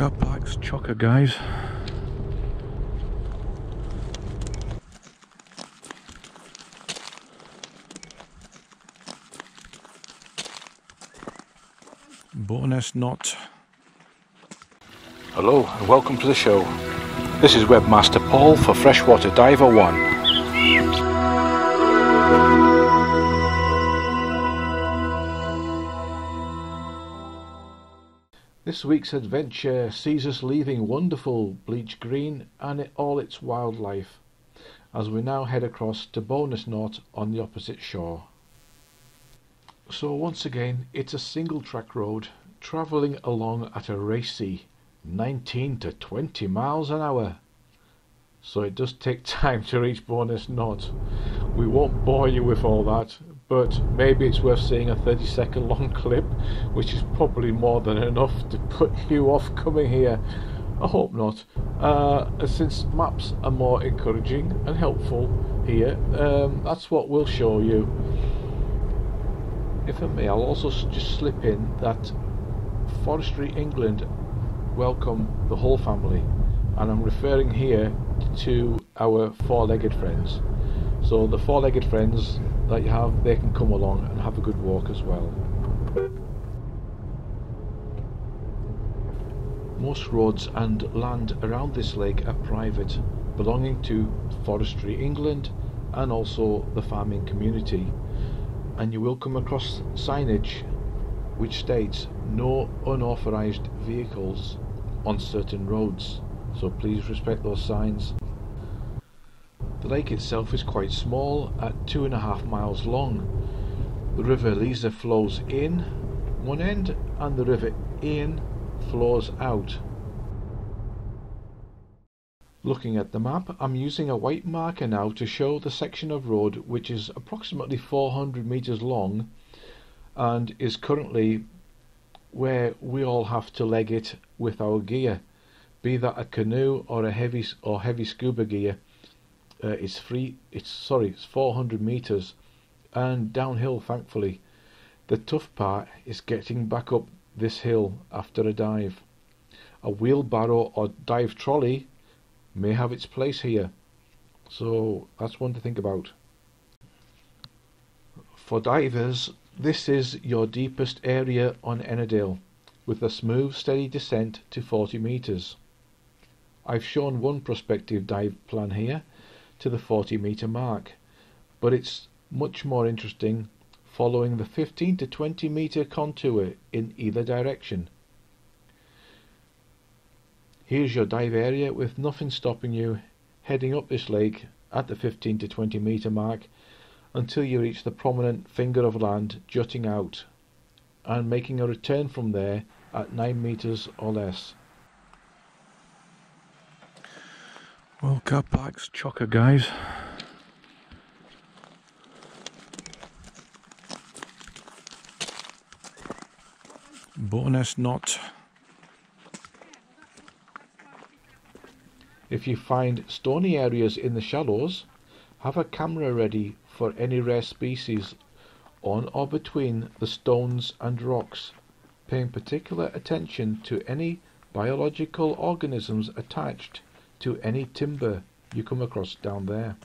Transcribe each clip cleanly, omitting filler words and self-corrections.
Car park's chocker, guys. Bowness Knott. Hello and welcome to the show. This is Webmaster Paul for Freshwater Diver 1. This week's adventure sees us leaving wonderful Bleach Green and all its wildlife as we now head across to Bowness Knott on the opposite shore. So once again, it's a single track road travelling along at a racy 19 to 20 miles an hour. So it does take time to reach Bowness Knott. We won't bore you with all that, but maybe it's worth seeing a 30-second long clip, which is probably more than enough to put you off coming here. I hope not, since maps are more encouraging and helpful here. That's what we'll show you. If I may, I'll also just slip in that Forestry England welcome the whole family, and I'm referring here to our four-legged friends. So the four-legged friends that you have, they can come along and have a good walk as well. Most roads and land around this lake are private, belonging to Forestry England and also the farming community, and you will come across signage which states no unauthorised vehicles on certain roads, so please respect those signs. The lake itself is quite small, at 2.5 miles long. The River Lisa flows in one end and the River Inn flows out. Looking at the map, I'm using a white marker now to show the section of road which is approximately 400 metres long and is currently where we all have to leg it with our gear, be that a canoe or a heavy scuba gear. It's 400 metres and downhill, thankfully. The tough part is getting back up this hill after a dive. A wheelbarrow or dive trolley may have its place here, so that's one to think about. For divers, this is your deepest area on Ennerdale, with a smooth steady descent to 40 metres. I've shown one prospective dive plan here to the 40-metre mark, but it's much more interesting following the 15 to 20 metre contour in either direction. Here's your dive area with nothing stopping you heading up this lake at the 15 to 20 metre mark until you reach the prominent finger of land jutting out, and making a return from there at 9 metres or less. Well, car park's chocker, guys. Bowness Knott. If you find stony areas in the shallows, have a camera ready for any rare species on or between the stones and rocks, paying particular attention to any biological organisms attached to any timber you come across down there.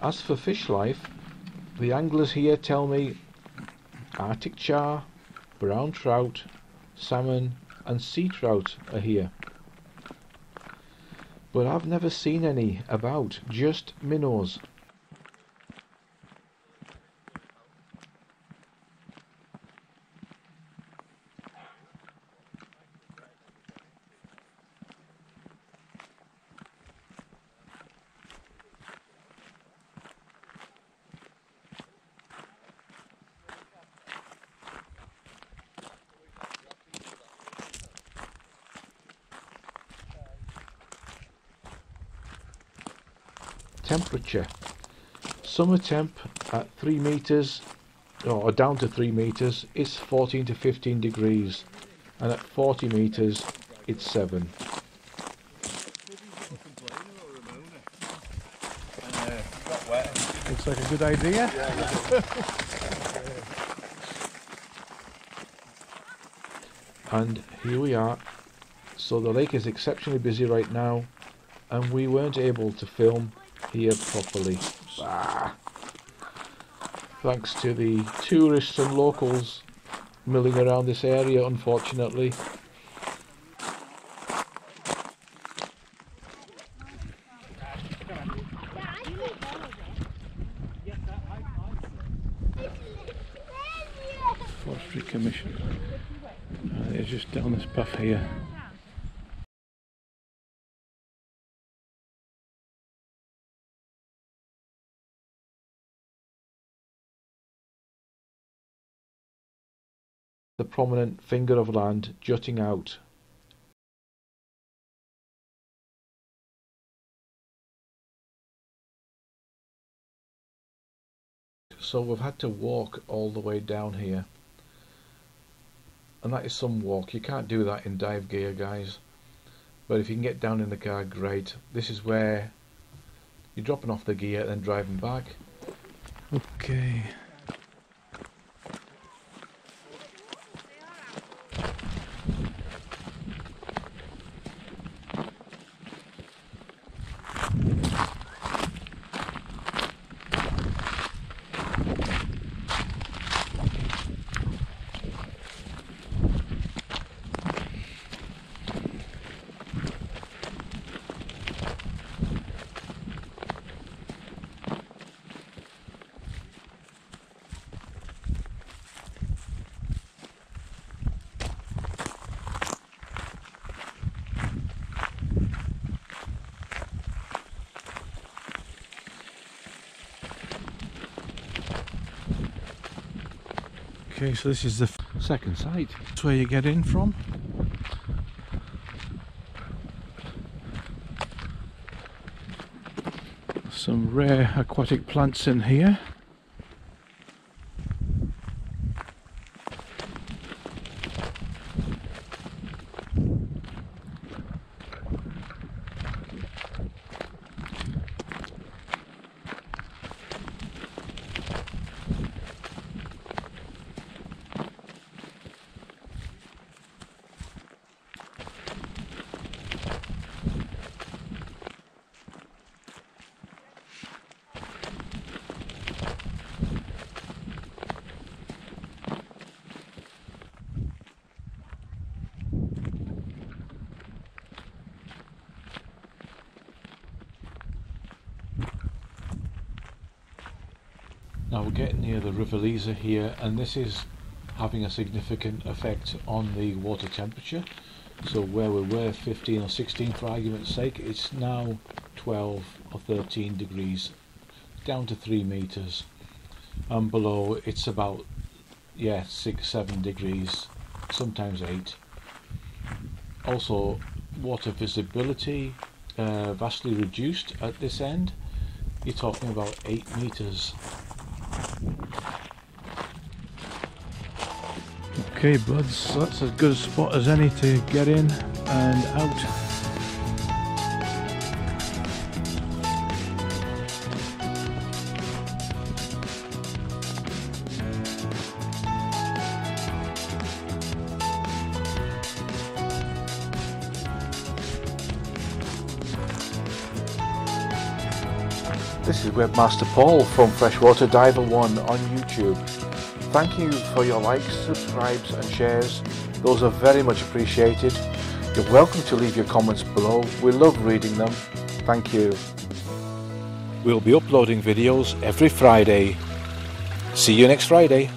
As for fish life, the anglers here tell me Arctic char, brown trout, salmon and sea trout are here. But I've never seen any about, just minnows. Temperature. Summer temp at 3 meters or down to 3 meters is 14 to 15 degrees, and at 40 meters it's 7. Looks like a good idea. And here we are. So the lake is exceptionally busy right now, and we weren't able to film here properly. Thanks to the tourists and locals milling around this area, unfortunately. Forestry Commission. They're just down this path here. The prominent finger of land jutting out. So we've had to walk all the way down here, and that is some walk. You can't do that in dive gear, guys, but if you can get down in the car, great. This is where you're dropping off the gear and then driving back. Okay. Okay, so this is the Second site. that's where you get in from. Some rare aquatic plants in here. Now we're getting near the River Lisa here, and this is having a significant effect on the water temperature. So where we were 15 or 16 for argument's sake, it's now 12 or 13 degrees, down to 3 meters, and below it's about 6-7 degrees, sometimes 8. Also, water visibility vastly reduced at this end. You're talking about 8 meters. Okay, buds, that's as good a spot as any to get in and out. This is Webmaster Paul from Freshwater Diver 1 on YouTube. Thank you for your likes, subscribes and shares. Those are very much appreciated. You're welcome to leave your comments below. We love reading them. Thank you. We'll be uploading videos every Friday. See you next Friday.